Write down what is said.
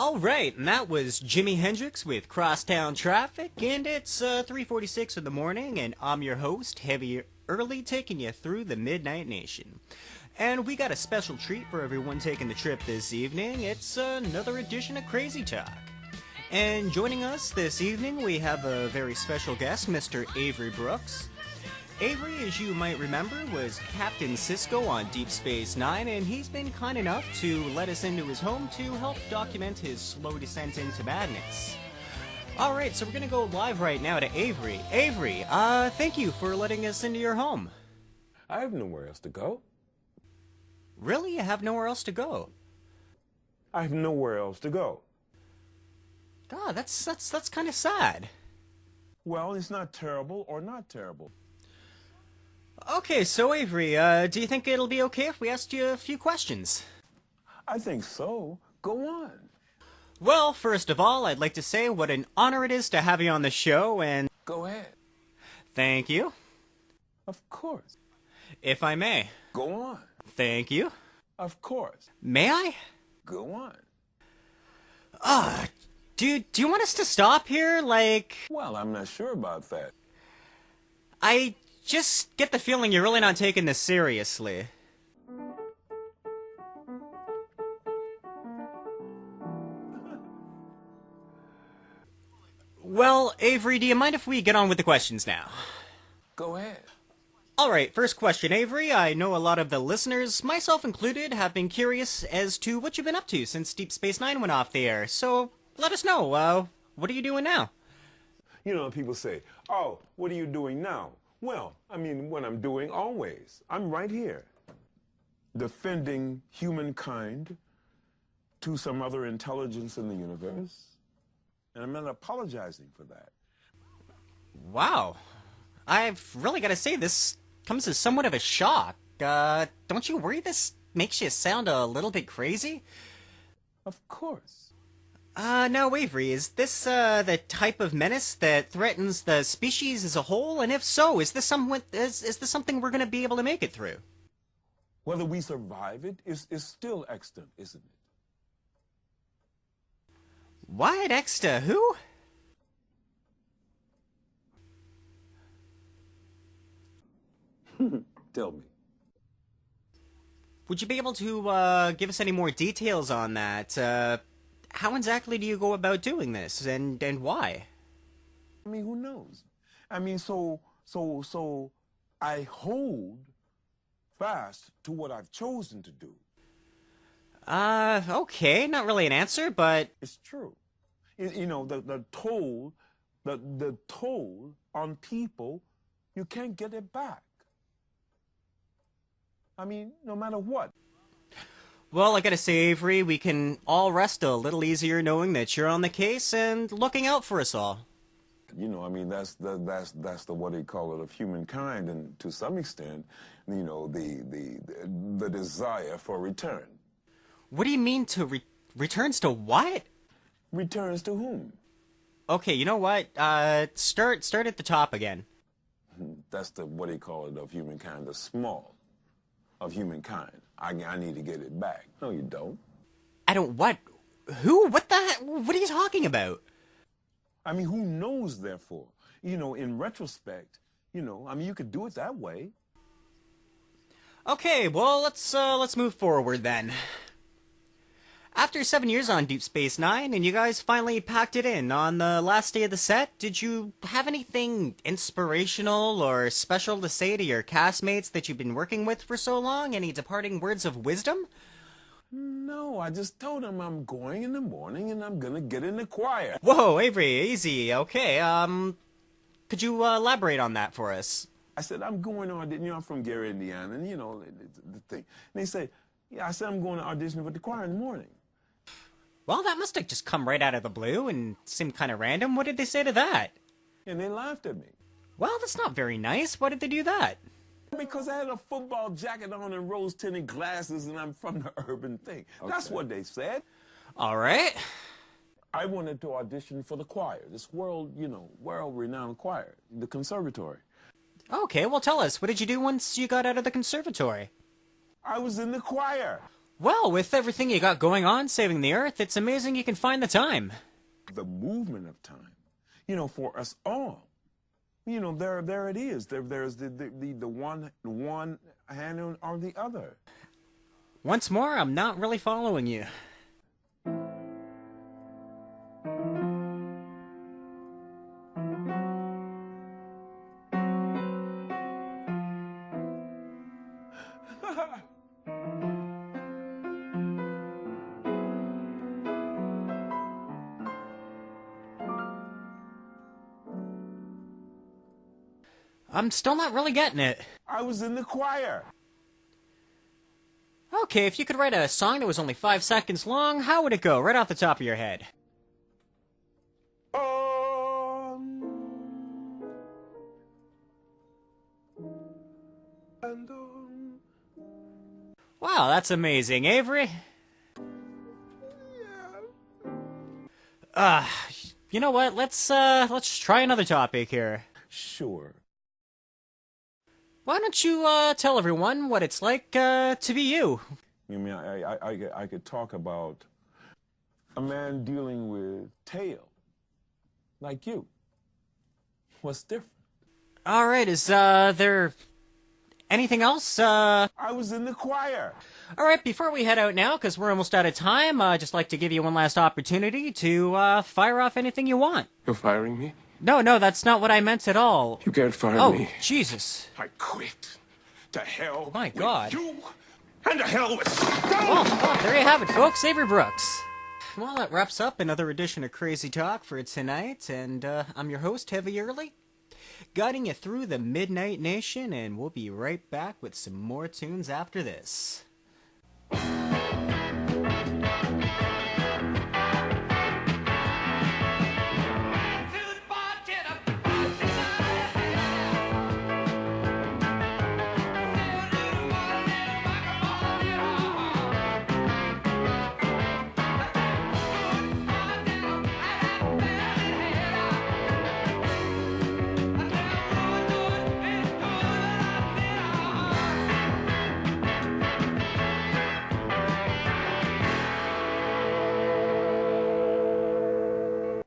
Alright, and that was Jimi Hendrix with Crosstown Traffic, and it's 3:46 in the morning, and I'm your host, Heavy Early, taking you through the Midnight Nation. And we got a special treat for everyone taking the trip this evening. It's another edition of Crazy Talk. And joining us this evening, we have a very special guest, Mr. Avery Brooks. Avery, as you might remember, was Captain Sisko on Deep Space Nine, and he's been kind enough to let us into his home to help document his slow descent into madness. Alright, so we're gonna go live right now to Avery. Avery, thank you for letting us into your home. I have nowhere else to go. Really? You have nowhere else to go? I have nowhere else to go. God, that's kind of sad. Well, it's not terrible or not terrible. Okay, so Avery, do you think it'll be okay if we asked you a few questions? I think so. Go on. Well, first of all, I'd like to say what an honor it is to have you on the show, and... Go ahead. Thank you. Of course. If I may. Go on. Thank you. Of course. May I? Go on. Do you want us to stop here? Like... Well, I'm not sure about that. I just get the feeling you're really not taking this seriously. Well, Avery, do you mind if we get on with the questions now? Go ahead. Alright, first question, Avery. I know a lot of the listeners, myself included, have been curious as to what you've been up to since Deep Space Nine went off the air. So, let us know, what are you doing now? You know, people say, oh, what are you doing now? Well, I mean, what I'm doing always. I'm right here, defending humankind to some other intelligence in the universe, and I'm not apologizing for that. Wow. I've really got to say, this comes as somewhat of a shock. Don't you worry this makes you sound a little bit crazy? Of course. Now, Avery, is this, the type of menace that threatens the species as a whole? And if so, is this something we're gonna be able to make it through? Whether we survive it is still extant, isn't it? What? Extra? Who? Tell me. Would you be able to, give us any more details on that? How exactly do you go about doing this, and why? I mean, who knows? I mean, so I hold fast to what I've chosen to do. Okay, not really an answer, but... It's true. You know, the toll on people, you can't get it back. I mean, no matter what. Well, I gotta say, Avery, we can all rest a little easier knowing that you're on the case and looking out for us all. You know, I mean, that's the what they call it of humankind, and to some extent, you know, the desire for return. What do you mean to returns to what? Returns to whom? Okay, you know what? Start at the top again. That's the what they call it of humankind, the small of humankind. I need to get it back. No, you don't. I don't what? Who? What the? What are you talking about? I mean, who knows, therefore? You know, in retrospect, you know, I mean, you could do it that way. Okay, well, let's move forward then. After 7 years on Deep Space Nine, and you guys finally packed it in on the last day of the set, did you have anything inspirational or special to say to your castmates that you've been working with for so long? Any departing words of wisdom? No, I just told them I'm going in the morning and I'm gonna get in the choir. Whoa, Avery, easy. Okay, could you elaborate on that for us? I said, I'm going to audition. You know, I'm from Gary, Indiana, and you know, the thing. And they say, yeah, I said I'm going to audition for the choir in the morning. Well, that must have just come right out of the blue and seemed kind of random. What did they say to that? And they laughed at me. Well, that's not very nice. Why did they do that? Because I had a football jacket on and rose-tinted glasses, and I'm from the urban thing. Okay. That's what they said. All right. I wanted to audition for the choir, this world-renowned choir, the conservatory. Okay, well, tell us. What did you do once you got out of the conservatory? I was in the choir. Well, with everything you got going on saving the Earth, it's amazing you can find the time. The movement of time, you know, for us all. You know, there it is. There's the one hand or the other. Once more, I'm not really following you. I'm still not really getting it. I was in the choir. Okay, if you could write a song that was only 5 seconds long, how would it go, right off the top of your head? And on. Wow, that's amazing, Avery. Yeah. You know what? Let's try another topic here. Sure. Why don't you tell everyone what it's like to be you? You mean I could talk about a man dealing with tail, like you. What's different? All right, is there anything else? I was in the choir. All right, before we head out now, because we're almost out of time, I'd just like to give you one last opportunity to fire off anything you want. You're firing me? No, that's not what I meant at all. You can't fire me. Oh, Jesus. I quit. To hell My God. with you, and to hell with... Well, there you have it, folks. Avery Brooks. Well, that wraps up another edition of Crazy Talk for tonight, and I'm your host, Heavy Early, guiding you through the Midnight Nation, and we'll be right back with some more tunes after this.